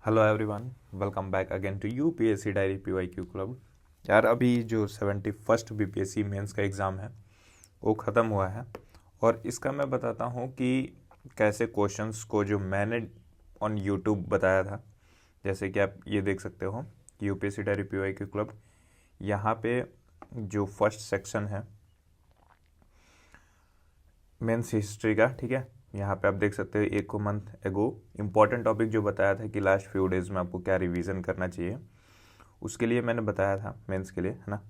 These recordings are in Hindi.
Hello everyone, welcome back again to UPSC diary PYQ club. यार अभी जो 71st बीपीएससी मेंस का एग्ज़ाम है वो ख़त्म हुआ है और इसका मैं बताता हूँ कि कैसे क्वेश्चंस को जो मैंने ऑन यूट्यूब बताया था, जैसे कि आप ये देख सकते हो यूपीएससी डायरी पीवाईक्यू क्लब। यहाँ पे जो फर्स्ट सेक्शन है मेंस हिस्ट्री का, ठीक है, यहाँ पे आप देख सकते हो एक मंथ एगो इम्पॉर्टेंट टॉपिक जो बताया था कि लास्ट फ्यू डेज में आपको क्या रिवीजन करना चाहिए, उसके लिए मैंने बताया था मेंस के लिए, है ना।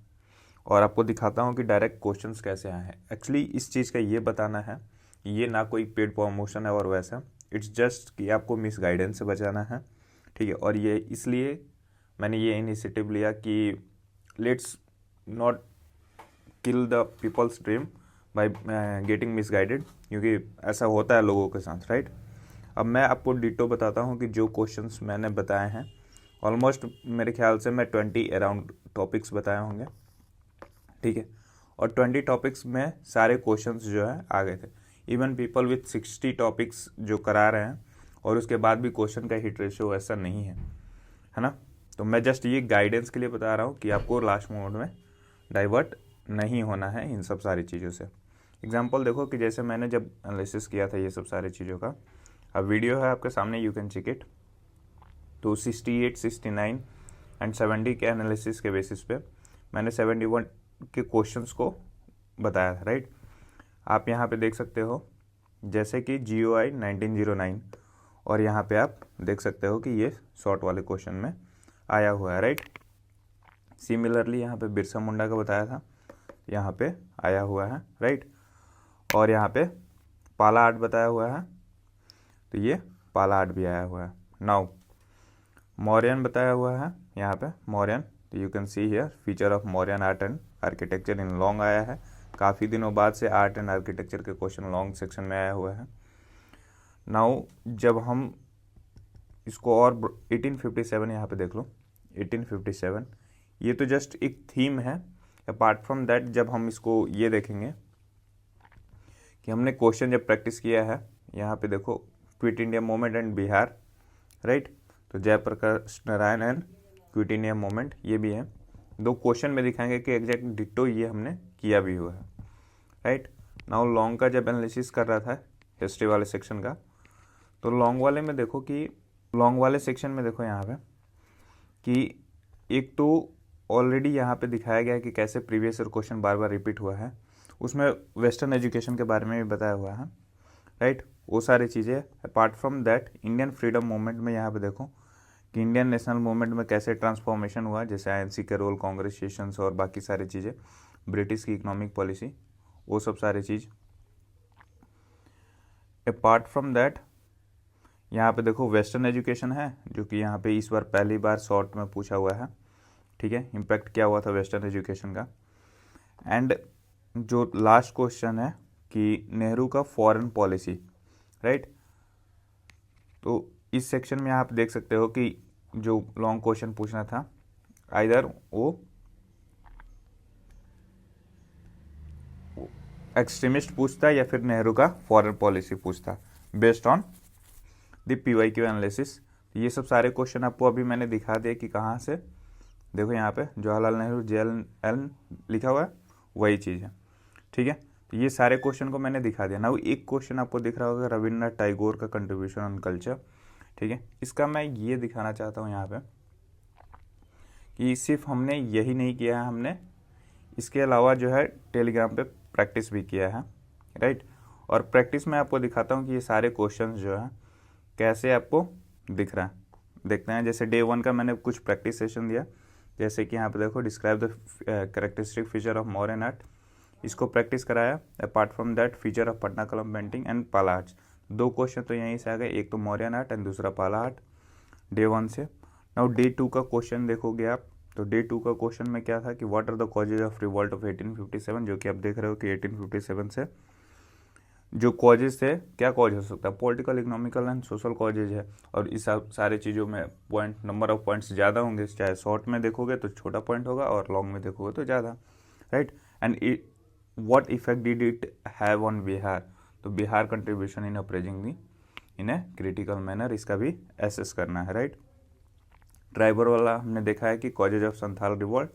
और आपको दिखाता हूँ कि डायरेक्ट क्वेश्चंस कैसे आए हैं। एक्चुअली इस चीज़ का ये बताना है, ये ना कोई पेड प्रमोशन है और वैसा, इट्स जस्ट कि आपको मिस गाइडेंस से बचाना है, ठीक है। और ये इसलिए मैंने ये इनिशिएटिव लिया कि let's not kill the people's dream by getting misguided, क्योंकि ऐसा होता है लोगों के साथ, राइट। अब मैं आपको डिटो बताता हूँ कि जो क्वेश्चंस मैंने बताए हैं, ऑलमोस्ट मेरे ख्याल से मैं 20 अराउंड टॉपिक्स बताए होंगे, ठीक है। और 20 टॉपिक्स में सारे क्वेश्चंस जो है आ गए थे। इवन पीपल विथ 60 टॉपिक्स जो करा रहे हैं और उसके बाद भी क्वेश्चन का हिट रेशियो ऐसा नहीं है ना। तो मैं जस्ट ये गाइडेंस के लिए बता रहा हूँ कि आपको लास्ट मोमेंट में डाइवर्ट नहीं होना है इन सब सारी चीज़ों से। एग्जाम्पल देखो कि जैसे मैंने जब एनालिसिस किया था ये सब सारी चीज़ों का, अब वीडियो है आपके सामने, यू कैन चेक इट। तो 68, 69 एंड 70 के एनालिसिस के बेसिस पे मैंने 71 के क्वेश्चंस को बताया था, राइट। आप यहाँ पे देख सकते हो जैसे कि GOI 1909, और यहाँ पे आप देख सकते हो कि ये शॉर्ट वाले क्वेश्चन में आया हुआ है, राइट। सिमिलरली यहाँ पे बिरसा मुंडा का बताया था, यहाँ पे आया हुआ है, राइट। और यहाँ पे पाला आर्ट बताया हुआ है, तो ये पाला आर्ट भी आया हुआ है। नाउ मौर्यन बताया हुआ है, यहाँ पे मौर्यन, तो you can see here feature of Mauryan art and architecture in long आया है। काफ़ी दिनों बाद से आर्ट एंड आर्किटेक्चर के क्वेश्चन लॉन्ग सेक्शन में आया हुआ है। नाउ जब हम इसको और 1857 यहाँ पे देख लो, 1857 ये तो जस्ट एक थीम है। अपार्ट फ्रॉम दैट जब हम इसको ये देखेंगे कि हमने क्वेश्चन जब प्रैक्टिस किया है, यहाँ पे देखो quit India movement and Bihar, right. तो Jayaprakash Narayan and quit India movement ये भी है। दो क्वेश्चन में दिखाएंगे कि एग्जैक्ट डिट्टो ये हमने किया भी हुआ है, राइट। नाउ लॉन्ग का जब एनालिसिस कर रहा था हिस्ट्री वाले सेक्शन का, तो लॉन्ग वाले में देखो कि लॉन्ग वाले सेक्शन में देखो यहाँ पे कि एक तो ऑलरेडी यहाँ पे दिखाया गया है कि कैसे प्रीवियस ईयर क्वेश्चन बार बार रिपीट हुआ है, उसमें वेस्टर्न एजुकेशन के बारे में भी बताया हुआ है, राइट। वो सारी चीज़ें। Apart from that Indian freedom movement में यहाँ पे देखो कि इंडियन नेशनल मूवमेंट में कैसे ट्रांसफॉर्मेशन हुआ, जैसे INC के रोल, कांग्रेस और बाकी सारी चीज़ें, ब्रिटिश की इकोनॉमिक पॉलिसी, वो सब सारी चीज़। अपार्ट फ्रॉम दैट यहाँ पे देखो वेस्टर्न एजुकेशन है, जो कि यहाँ पे इस बार पहली बार शॉर्ट में पूछा हुआ है, ठीक है। इम्पैक्ट क्या हुआ था वेस्टर्न एजुकेशन का। एंड जो लास्ट क्वेश्चन है कि नेहरू का फॉरेन पॉलिसी, राइट। तो इस सेक्शन में आप देख सकते हो कि जो लॉन्ग क्वेश्चन पूछना था, आइदर वो एक्सट्रीमिस्ट पूछता या फिर नेहरू का फॉरेन पॉलिसी पूछता, based on the PYQ analysis. ये सब सारे क्वेश्चन आपको अभी मैंने दिखा दिए कि कहाँ से। देखो यहाँ पे जवाहरलाल नेहरू JNL लिखा हुआ है, वही चीज़ है, ठीक है। तो ये सारे क्वेश्चन को मैंने दिखा दिया ना। एक क्वेश्चन आपको दिख रहा होगा रविन्द्रनाथ टैगोर का कंट्रीब्यूशन ऑन कल्चर, ठीक है। इसका मैं ये दिखाना चाहता हूँ यहाँ पे कि सिर्फ हमने यही नहीं किया है, हमने इसके अलावा जो है टेलीग्राम पे प्रैक्टिस भी किया है, राइट। और प्रैक्टिस में आपको दिखाता हूँ कि ये सारे क्वेश्चन जो है कैसे आपको दिख रहा है। देखते हैं, जैसे डे 1 का मैंने कुछ प्रैक्टिस सेशन दिया, जैसे कि यहाँ पे देखो describe the characteristic feature of modern art, इसको प्रैक्टिस कराया। Apart from that feature of Patna कलम पेंटिंग एंड पाला आर्ट्स, दो क्वेश्चन तो यहीं से आ गए, एक तो मॉडर्न आर्ट एंड दूसरा पाला आर्ट, डे 1 से। नाउ डे 2 का क्वेश्चन देखोगे आप, तो डे 2 का क्वेश्चन में क्या था कि what are the causes of revolt of 1857, जो कि आप देख रहे हो कि 1857 से जो कॉजेज थे, क्या कॉज हो सकता है, political, economical and social causes है। और इस सारे चीज़ों में पॉइंट, नंबर ऑफ पॉइंट्स ज़्यादा होंगे, चाहे शॉर्ट में देखोगे तो छोटा पॉइंट होगा और लॉन्ग में देखोगे तो ज़्यादा, right. And what effect did it have on Bihar, तो Bihar contribution in appraising the in a critical manner, इसका भी एसेस करना है, राइट। ट्राइबर वाला हमने देखा है कि causes of Santhal revolt,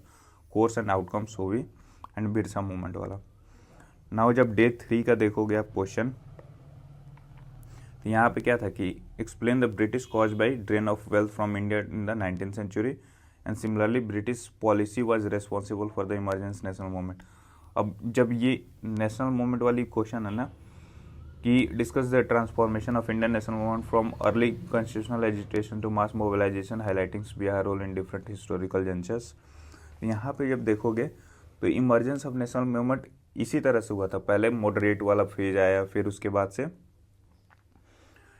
course and outcomes होवी एंड बिरसा मूवमेंट वाला। नाउ जब डे 3 का देखोगे आप क्वेश्चन, तो यहाँ पे क्या था कि explain the British cause by drain of wealth from India in the 19th century and similarly British policy was responsible for the emergence national movement. अब जब ये नेशनल मूवमेंट वाली क्वेश्चन है ना कि discuss the transformation of Indian national movement from early constitutional agitation to mass mobilisation highlighting Bihar role in different historical junctions. यहाँ पे जब देखोगे तो इमरजेंस ऑफ नेशनल मूवमेंट इसी तरह से हुआ था। पहले मॉडरेट वाला फेज आया, फिर उसके बाद से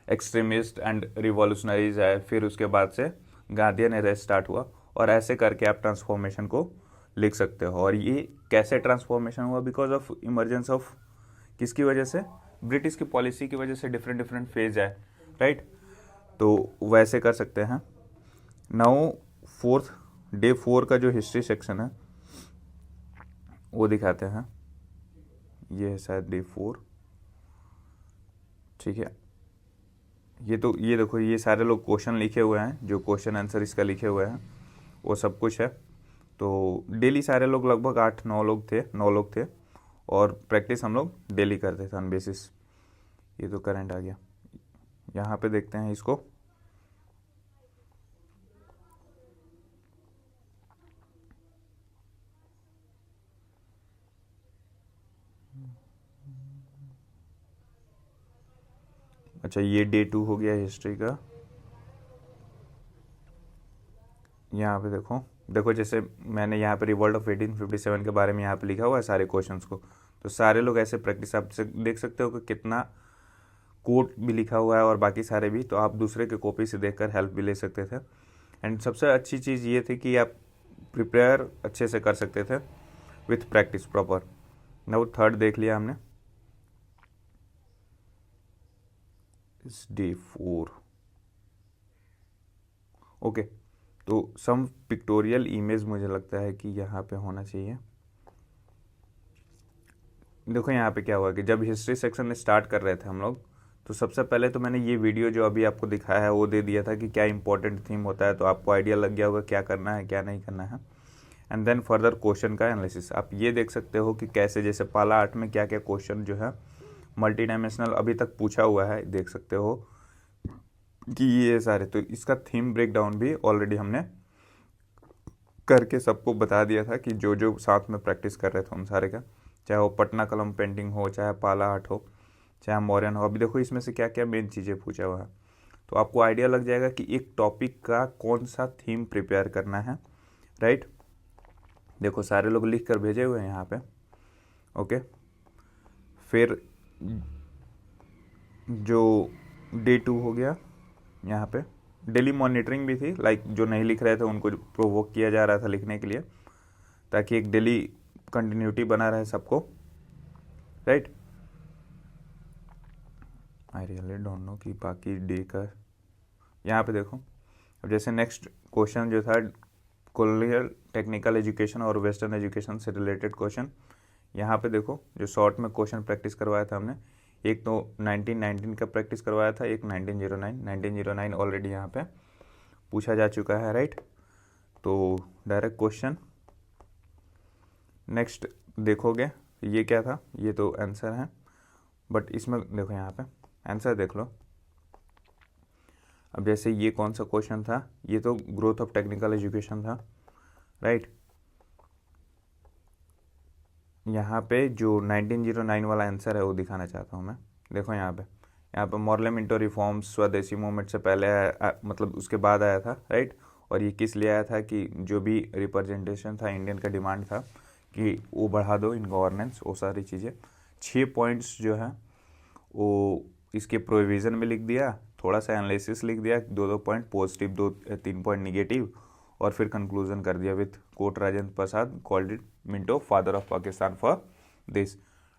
एक्सट्रीमिस्ट एंड रिवॉल्यूशनरीज आए, फिर उसके बाद से गांधीयन एरा स्टार्ट हुआ, और ऐसे करके आप ट्रांसफॉर्मेशन को लिख सकते हो। और ये कैसे ट्रांसफॉर्मेशन हुआ? बिकॉज ऑफ इमरजेंस ऑफ किसकी वजह से? ब्रिटिश की पॉलिसी की वजह से डिफरेंट डिफरेंट फेज आए, राइट। तो वैसे कर सकते हैं। नाउ डे 4 का जो हिस्ट्री सेक्शन है वो दिखाते हैं। ये है शायद डे 4, ठीक है। ये देखो, ये सारे लोग क्वेश्चन लिखे हुए हैं, जो क्वेश्चन आंसर इसका लिखे हुए हैं वो सब कुछ है। तो डेली सारे लोग लगभग 9 लोग थे और प्रैक्टिस हम लोग डेली करते थे ऑन बेसिस। ये तो करंट आ गया। यहाँ पे देखते हैं इसको। अच्छा, ये डे 2 हो गया हिस्ट्री का। यहाँ पे देखो जैसे मैंने यहाँ पे रिवॉल्ट ऑफ 1857 के बारे में यहाँ पे लिखा हुआ है सारे क्वेश्चंस को। तो सारे लोग ऐसे प्रैक्टिस आप देख सकते हो कि कितना कोट भी लिखा हुआ है और बाकी सारे भी। तो आप दूसरे के कॉपी से देखकर हेल्प भी ले सकते थे। एंड सबसे अच्छी चीज़ ये थी कि आप प्रिपेयर अच्छे से कर सकते थे with practice proper. Now 3rd देख लिया हमने, इस डे 4। ओके, तो सम पिक्टोरियल इमेज मुझे लगता है कि यहाँ पे होना चाहिए। देखो यहाँ पे क्या हुआ कि जब हिस्ट्री सेक्शन में स्टार्ट कर रहे थे हम लोग, तो सबसे पहले तो मैंने ये वीडियो जो अभी आपको दिखाया है वो दे दिया था कि क्या इंपॉर्टेंट थीम होता है, तो आपको आइडिया लग गया होगा क्या करना है क्या नहीं करना है। एंड देन फर्दर क्वेश्चन का एनालिसिस आप ये देख सकते हो कि कैसे, जैसे पाला 8 में क्या क्या क्वेश्चन जो है मल्टी डायमेंशनल अभी तक पूछा हुआ है, देख सकते हो कि ये सारे। तो इसका थीम ब्रेक डाउन भी ऑलरेडी हमने करके सबको बता दिया था कि जो जो साथ में प्रैक्टिस कर रहे थे उन सारे का, चाहे वो पटना कलम पेंटिंग हो, चाहे पाला 8 हो, चाहे मौर्यन हो। अभी देखो इसमें से क्या क्या मेन चीज़ें पूछा हुआ है, तो आपको आइडिया लग जाएगा कि एक टॉपिक का कौन सा थीम प्रिपेयर करना है, राइट। देखो सारे लोग लिख कर भेजे हुए हैं यहाँ पे। ओके, फिर जो डे 2 हो गया, यहाँ पे डेली मॉनिटरिंग भी थी। लाइक जो नहीं लिख रहे थे उनको प्रोवोक किया जा रहा था लिखने के लिए, ताकि एक डेली कंटिन्यूटी बना रहे सबको, right. I really don't know कि बाकी डे का। यहाँ पे देखो, अब जैसे नेक्स्ट क्वेश्चन जो था कॉलोनियल टेक्निकल एजुकेशन और वेस्टर्न एजुकेशन से रिलेटेड क्वेश्चन। यहाँ पे देखो जो शॉर्ट में क्वेश्चन प्रैक्टिस करवाया था हमने, एक तो 1919 का प्रैक्टिस करवाया था, एक 1909 ऑलरेडी यहाँ पे पूछा जा चुका है, राइट। तो डायरेक्ट क्वेश्चन नेक्स्ट देखोगे ये क्या था, ये तो आंसर है, बट इसमें देखो यहाँ पे आंसर देख लो। अब जैसे ये कौन सा क्वेश्चन था, ये तो ग्रोथ ऑफ टेक्निकल एजुकेशन था, राइट। यहाँ पे जो 1909 वाला आंसर है वो दिखाना चाहता हूँ मैं। देखो यहाँ पे मॉरले मिंटो रिफॉर्म्स स्वदेशी मूवमेंट से पहले मतलब उसके बाद आया था, राइट। और ये किस लिए आया था कि जो भी रिप्रेजेंटेशन था इंडियन का डिमांड था कि वो बढ़ा दो इन गवर्नेंस, वो सारी चीज़ें। 6 पॉइंट्स जो है वो इसके प्रोविज़न में लिख दिया, थोड़ा सा एनालिसिस लिख दिया, 2 पॉइंट पॉजिटिव, 2-3 पॉइंट निगेटिव, और फिर कंक्लूजन कर दिया with quote Rajendra Prasad called it Minto father of Pakistan for this,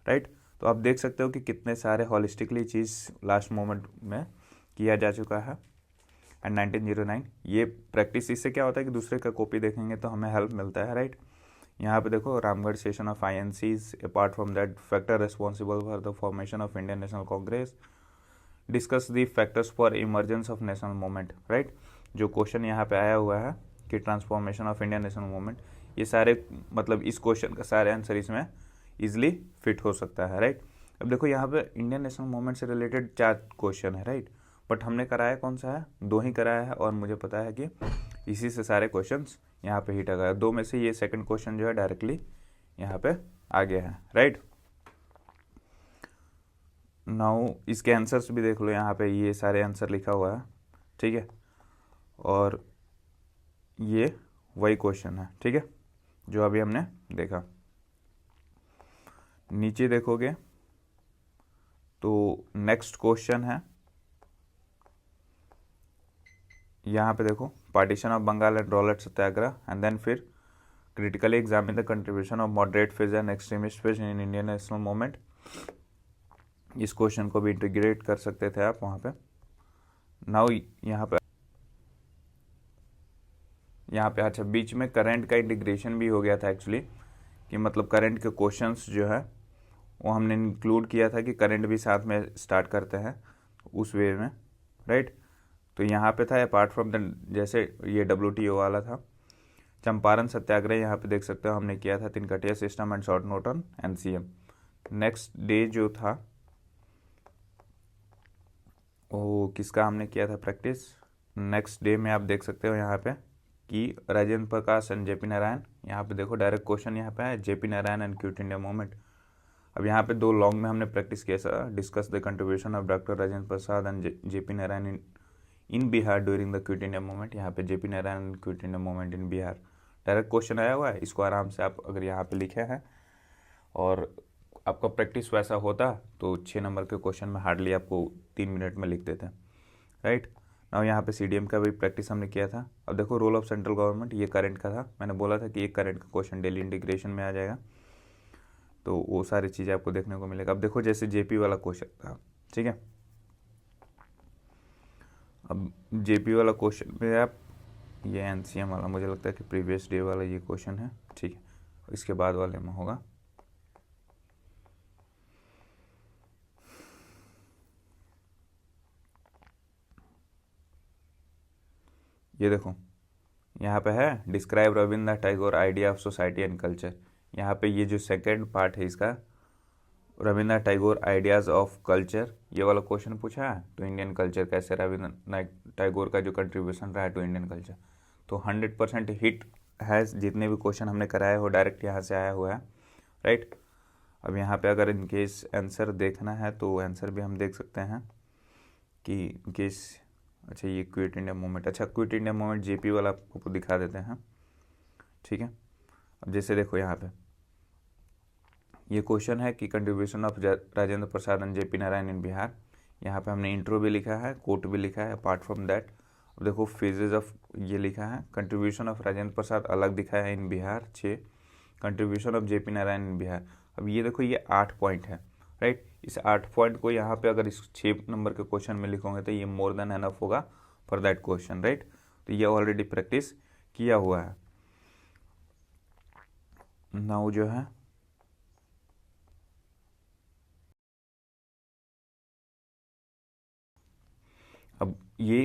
right. तो आप देख सकते हो कि कितने सारे हॉलिस्टिकली चीज़ लास्ट मोमेंट में किया जा चुका है। एंड 1909 ये प्रैक्टिस, इससे क्या होता है कि दूसरे का कॉपी देखेंगे तो हमें हेल्प मिलता है, राइट। यहाँ पे देखो Ramgarh session of INCs apart from that factor responsible for the formation of Indian national Congress, discuss the factors for emergence of national movement, right. जो क्वेश्चन यहाँ पे आया हुआ है कि transformation of Indian national movement, ये सारे मतलब इस क्वेश्चन का सारे आंसर इसमें इजिली फिट हो सकता है, राइट। अब देखो यहाँ पे इंडियन नेशनल मूवमेंट से रिलेटेड 4 क्वेश्चन है, राइट, बट हमने कराया कौन सा है, 2 ही कराया है, और मुझे पता है कि इसी से सारे क्वेश्चंस यहाँ पे हिट आ गया। 2 में से ये सेकंड क्वेश्चन जो है डायरेक्टली यहाँ पे आ गया है, राइट। नाउ इसके आंसर्स भी देख लो, यहाँ पे ये सारे आंसर लिखा हुआ है, ठीक है, और ये वही क्वेश्चन है, ठीक है, जो अभी हमने देखा। नीचे देखोगे तो नेक्स्ट क्वेश्चन है, यहाँ पे देखो, partition of Bengal and Rowlatt Satyagraha, and then फिर critically examine the contribution of moderate phase and extremist phase in Indian national movement. इस क्वेश्चन को भी इंटीग्रेट कर सकते थे आप वहाँ पे। नाउ यहाँ पे अच्छा बीच में करंट का इंटीग्रेशन भी हो गया था एक्चुअली, कि मतलब करंट के क्वेश्चंस जो है वो हमने इंक्लूड किया था कि करंट भी साथ में स्टार्ट करते हैं उस वे में, राइट। तो यहाँ पे था अपार्ट फ्रॉम द, जैसे ये WTO वाला था, चंपारण सत्याग्रह यहाँ पे देख सकते हो हमने किया था, Tinkathia system and short note on NCM। Next day जो था वो किसका हमने किया था प्रैक्टिस, नेक्स्ट डे में आप देख सकते हो यहाँ पे कि राजेंद्र प्रकाश एंड JP नारायण। यहाँ पे देखो डायरेक्ट क्वेश्चन यहाँ पे है, JP Narayan and quit India movement. अब यहाँ पे 2 लॉन्ग में हमने प्रैक्टिस किया था, discuss the contribution of doctor Rajendra Prasad and JP Narayan in Bihar during the quit India movement. यहाँ पे JP Narayan and quit India movement in Bihar direct question आया हुआ है। इसको आराम से आप अगर यहाँ पे लिखे हैं और आपका प्रैक्टिस वैसा होता तो 6 नंबर के क्वेश्चन में हार्डली आपको 3 मिनट में लिख देते, राइट। नाउ यहाँ पे CDM का भी प्रैक्टिस हमने किया था। अब देखो रोल ऑफ सेंट्रल गवर्नमेंट, ये करंट का था, मैंने बोला था कि एक करंट का क्वेश्चन डेली इंटीग्रेशन में आ जाएगा, तो वो सारी चीज़ें आपको देखने को मिलेगा। अब देखो जैसे JP वाला क्वेश्चन था, ठीक है, अब JP वाला क्वेश्चन में आप ये NCM वाला मुझे लगता है कि प्रीवियस डे वाला ये क्वेश्चन है, ठीक है, इसके बाद वाले में होगा। ये देखो यहाँ पे है describe Rabindranath Tagore idea of society and culture. यहाँ पे ये जो सेकेंड पार्ट है इसका, Rabindranath Tagore ideas of culture, ये वाला क्वेश्चन पूछा है, तो इंडियन कल्चर कैसे, रविंद्रनाथ टैगोर का जो कंट्रीब्यूशन रहा है टू इंडियन कल्चर, तो 100% हिट है। जितने भी क्वेश्चन हमने कराए हो डायरेक्ट यहाँ से आया हुआ है, राइट। अब यहाँ पे अगर इनकेस आंसर देखना है तो आंसर भी हम देख सकते हैं कि इनकेस, अच्छा ये क्विट इंडिया मूवमेंट, अच्छा क्विट इंडिया मूवमेंट JP वाला आपको दिखा देते हैं, ठीक है। अब जैसे देखो यहाँ पे ये क्वेश्चन है कि contribution of Rajendra Prasad and JP Narayan in Bihar. यहाँ पे हमने इंट्रो भी लिखा है, कोट भी लिखा है। अपार्ट फ्रॉम दैट अब देखो फेजेज ऑफ ये लिखा है, कंट्रीब्यूशन ऑफ राजेंद्र प्रसाद अलग दिखा है in Bihar 6, contribution of JP Narayan in Bihar. अब ये देखो ये 8 पॉइंट है, राइट। इस 8 पॉइंट को यहाँ पे अगर इस 6 नंबर के क्वेश्चन में लिखोगे तो ये मोर देन एनफ होगा फॉर दैट क्वेश्चन, राइट। तो ये ऑलरेडी प्रैक्टिस किया हुआ है। नाउ जो है अब ये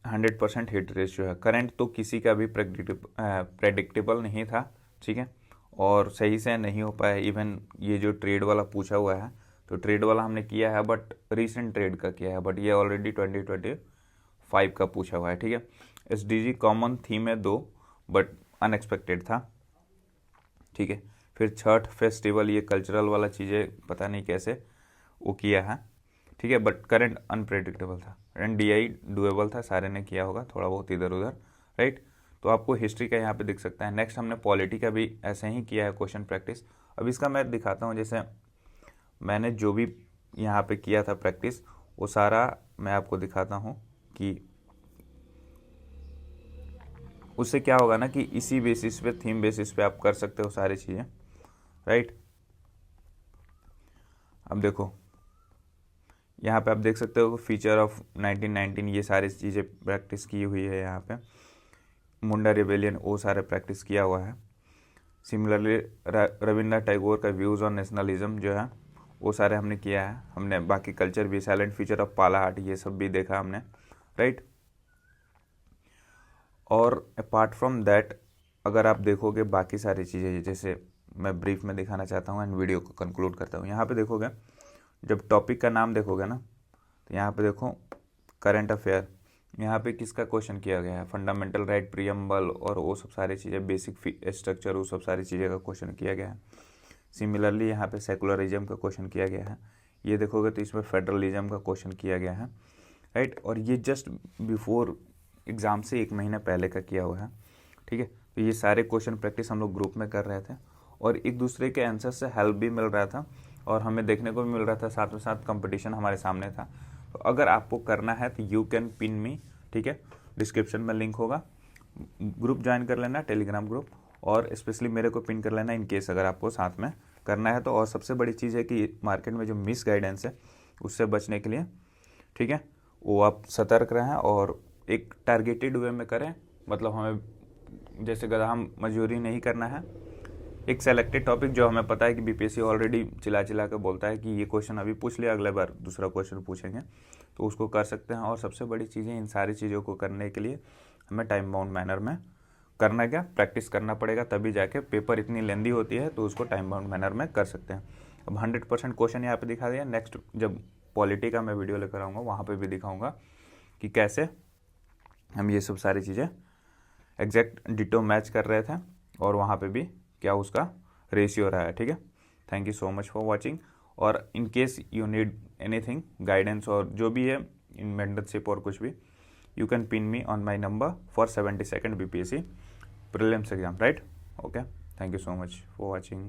100% हिट रेशियो है। करंट तो किसी का भी प्रेडिक्टेबल नहीं था, ठीक है, और सही से नहीं हो पाया। इवन ये जो ट्रेड वाला पूछा हुआ है, तो ट्रेड वाला हमने किया है बट रीसेंट ट्रेड का किया है, बट ये ऑलरेडी 2025 का पूछा हुआ है, ठीक है। SDG कॉमन थीम है 2 बट अनएक्सपेक्टेड था, ठीक है। फिर छठ फेस्टिवल, ये कल्चरल वाला चीज़ें पता नहीं कैसे वो किया है, ठीक है, बट करंट अनप्रेडिक्टेबल था। एंड DI डुएबल था, सारे ने किया होगा थोड़ा बहुत इधर उधर, राइट। तो आपको हिस्ट्री का यहाँ पे दिख सकता है। नेक्स्ट हमने पॉलिटी का भी ऐसे ही किया है क्वेश्चन प्रैक्टिस। अब इसका मैं दिखाता हूँ, जैसे मैंने जो भी यहाँ पे किया था प्रैक्टिस वो सारा मैं आपको दिखाता हूँ कि उससे क्या होगा ना कि इसी बेसिस पे, थीम बेसिस पे आप कर सकते हो सारी चीज़ें, राइट। अब देखो यहाँ पे आप देख सकते हो फीचर ऑफ 1919, ये सारी चीज़ें प्रैक्टिस की हुई है। यहाँ पे मुंडा रिबेलियन वो सारे प्रैक्टिस किया हुआ है। सिमिलरली रविंद्रनाथ टैगोर का व्यूज़ ऑन नेशनलिज्म जो है वो सारे हमने किया है। हमने बाकी कल्चर भी, साइलेंट फीचर ऑफ पाला हाट, ये सब भी देखा हमने, राइट। और अपार्ट फ्रॉम दैट अगर आप देखोगे बाकी सारी चीज़ें, जैसे मैं ब्रीफ में दिखाना चाहता हूँ एंड वीडियो को कंक्लूड करता हूँ। यहाँ पे देखोगे, जब टॉपिक का नाम देखोगे ना, तो यहाँ पे देखो करंट अफेयर, यहाँ पे किसका क्वेश्चन किया गया है, फंडामेंटल राइट, प्रियम्बल और वो सब सारी चीज़ें, बेसिक स्ट्रक्चर, वो सब सारी चीज़ें का क्वेश्चन किया गया है। सिमिलरली यहाँ पे सेकुलरिज्म का क्वेश्चन किया गया है। ये देखोगे तो इसमें फेडरलिज्म का क्वेश्चन किया गया है, राइट। और ये जस्ट बिफोर एग्ज़ाम से 1 महीना पहले का किया हुआ है, ठीक है। तो ये सारे क्वेश्चन प्रैक्टिस हम लोग ग्रुप में कर रहे थे और एक दूसरे के आंसर से हेल्प भी मिल रहा था और हमें देखने को भी मिल रहा था, साथ में साथ कंपटीशन हमारे सामने था। तो अगर आपको करना है तो यू कैन पिन मी, ठीक है, डिस्क्रिप्शन में लिंक होगा, ग्रुप ज्वाइन कर लेना, टेलीग्राम ग्रुप, और स्पेशली मेरे को पिन कर लेना इन केस अगर आपको साथ में करना है तो। और सबसे बड़ी चीज़ है कि मार्केट में जो मिस गाइडेंस है उससे बचने के लिए, ठीक है, वो आप सतर्क रहें और एक टारगेटेड वे में करें। मतलब हमें जैसे गधा मजदूरी नहीं करना है, एक सेलेक्टेड टॉपिक जो हमें पता है कि बीपीएससी ऑलरेडी चिल्ला चिल्ला कर बोलता है कि ये क्वेश्चन अभी पूछ लिया, अगले बार दूसरा क्वेश्चन पूछेंगे, तो उसको कर सकते हैं। और सबसे बड़ी चीज़ें, इन सारी चीज़ों को करने के लिए हमें टाइम बाउंड मैनर में करना, क्या प्रैक्टिस करना पड़ेगा, तभी जाके पेपर इतनी लेंदी होती है तो उसको टाइम बाउंड मैनर में कर सकते हैं। अब 100% क्वेश्चन यहाँ पे दिखा दिया। नेक्स्ट जब पॉलिटी का मैं वीडियो लेकर आऊँगा वहाँ पे भी दिखाऊँगा कि कैसे हम ये सब सारी चीज़ें एग्जैक्ट डिटो मैच कर रहे थे और वहाँ पे भी क्या उसका रेशियो रहा है, ठीक है। Thank you so much for watching. और in case you need anything guidance और जो भी है इन मेंटरशिप और कुछ भी, you can pin me on my number for 72nd BPSC prelims exam, right? Okay, thank you so much for watching.